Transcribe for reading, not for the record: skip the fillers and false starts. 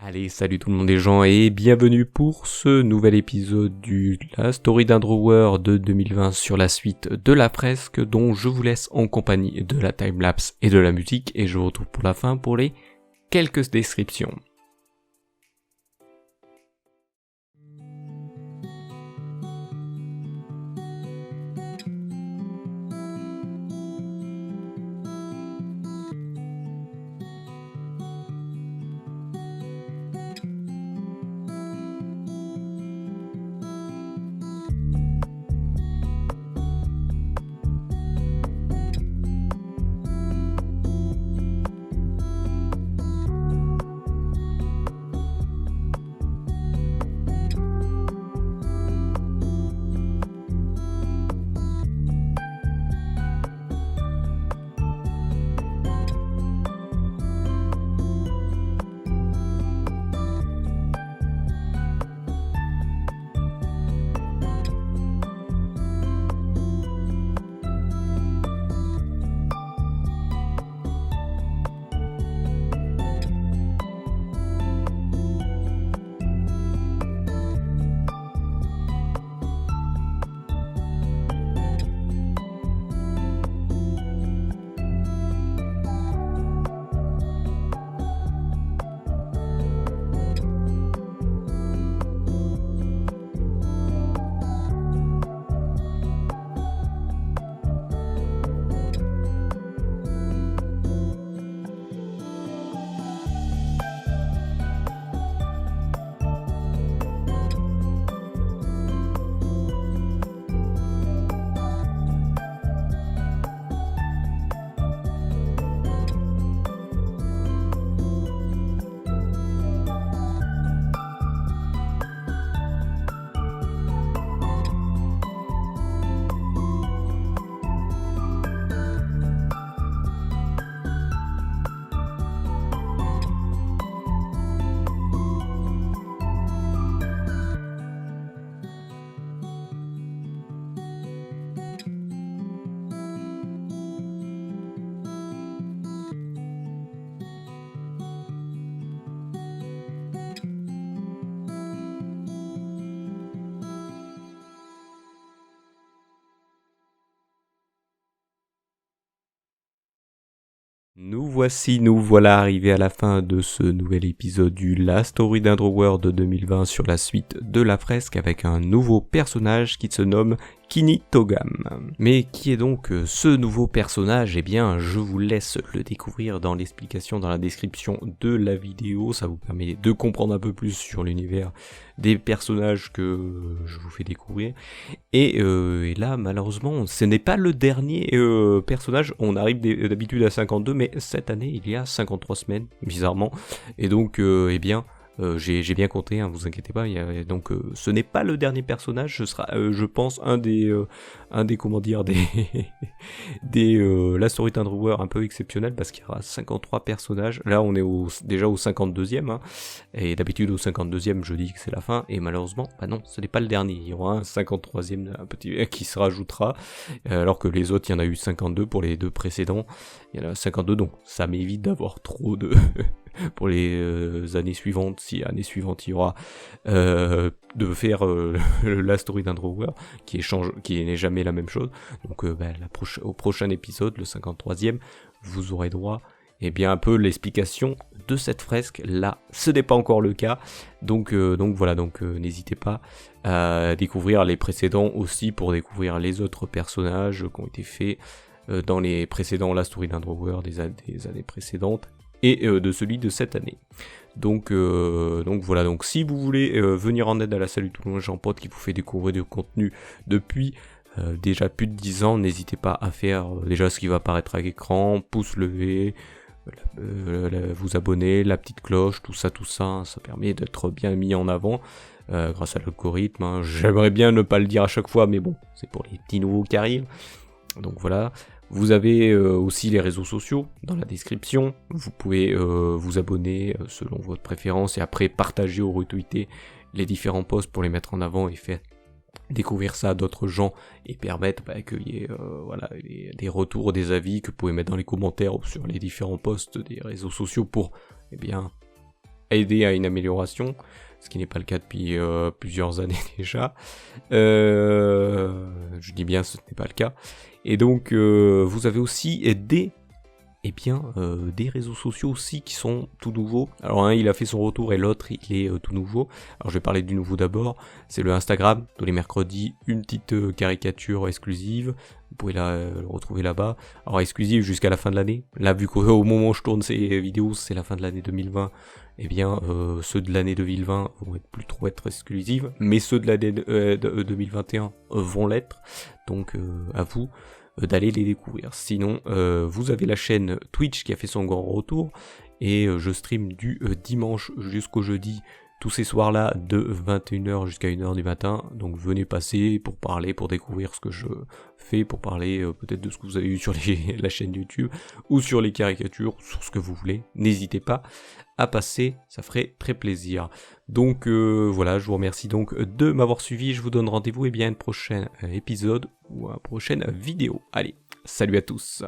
Allez, salut tout le monde les gens et bienvenue pour ce nouvel épisode du La Story d'un Drawer de 2020 sur la suite de la fresque dont je vous laisse en compagnie de la timelapse et de la musique et je vous retrouve pour la fin pour les quelques descriptions. Nous voilà arrivés à la fin de ce nouvel épisode du La Story d'un Drawer de 2020 sur la suite de la fresque avec un nouveau personnage qui se nomme Kini Togam. Mais qui est donc ce nouveau personnage ? Eh bien, je vous laisse le découvrir dans l'explication, dans la description de la vidéo. Ça vous permet de comprendre un peu plus sur l'univers des personnages que je vous fais découvrir. Et là, malheureusement, ce n'est pas le dernier personnage. On arrive d'habitude à 52, mais cette année, il y a 53 semaines, bizarrement. Et donc, eh bien... j'ai bien compté, hein, vous inquiétez pas. Donc, ce n'est pas le dernier personnage. Ce sera, je pense, un des comment dire, des la story d'un drawer un peu exceptionnel parce qu'il y aura 53 personnages. Là, on est déjà au 52e, hein, et d'habitude au 52e, je dis que c'est la fin. Et malheureusement, bah non, ce n'est pas le dernier. Il y aura un 53e, un petit qui se rajoutera, alors que les autres, il y en a eu 52 pour les deux précédents. Il y en a 52, donc ça m'évite d'avoir trop de pour les années suivantes, si année suivante il y aura de faire la story d'un drawer qui n'est jamais la même chose. Donc au prochain épisode, le 53e, vous aurez droit bien un peu l'explication de cette fresque. Là, ce n'est pas encore le cas. Donc voilà, n'hésitez pas à découvrir les précédents aussi pour découvrir les autres personnages qui ont été faits dans les précédents la story d'un drawer des années précédentes. Et de celui de cette année. Donc voilà, donc si vous voulez venir en aide à la Salut tout le monde Jean Pote qui vous fait découvrir du contenu depuis déjà plus de 10 ans, n'hésitez pas à faire déjà ce qui va apparaître à l'écran, pouce levé, vous abonner, la petite cloche, tout ça permet d'être bien mis en avant grâce à l'algorithme, hein. J'aimerais bien ne pas le dire à chaque fois, mais bon, c'est pour les petits nouveaux qui arrivent. Donc voilà. Vous avez aussi les réseaux sociaux dans la description. Vous pouvez vous abonner selon votre préférence et après partager ou retweeter les différents posts pour les mettre en avant et faire découvrir ça à d'autres gens et permettre qu'il y ait des retours, des avis que vous pouvez mettre dans les commentaires ou sur les différents posts des réseaux sociaux pour aider à une amélioration, ce qui n'est pas le cas depuis plusieurs années déjà. Je dis bien ce n'est pas le cas. Et donc vous avez aussi des réseaux sociaux aussi qui sont tout nouveaux. Alors un il a fait son retour et l'autre il est tout nouveau. Alors je vais parler du nouveau d'abord, c'est le Instagram, tous les mercredis, une petite caricature exclusive, vous pouvez le retrouver là-bas. Alors exclusive jusqu'à la fin de l'année, là vu qu'au moment où je tourne ces vidéos c'est la fin de l'année 2020, eh bien ceux de l'année 2020 vont plus trop être exclusifs, mais ceux de l'année 2021 vont l'être, donc à vous d'aller les découvrir. Sinon, vous avez la chaîne Twitch qui a fait son grand retour, et je stream du dimanche jusqu'au jeudi, tous ces soirs-là, de 21h jusqu'à 1h du matin, donc venez passer pour parler, pour découvrir ce que je fais, pour parler peut-être de ce que vous avez eu sur la chaîne YouTube, ou sur les caricatures, sur ce que vous voulez, n'hésitez pas à passer, ça ferait très plaisir. Donc voilà, je vous remercie donc de m'avoir suivi, je vous donne rendez-vous à un prochain épisode ou à une prochaine vidéo. Allez, salut à tous.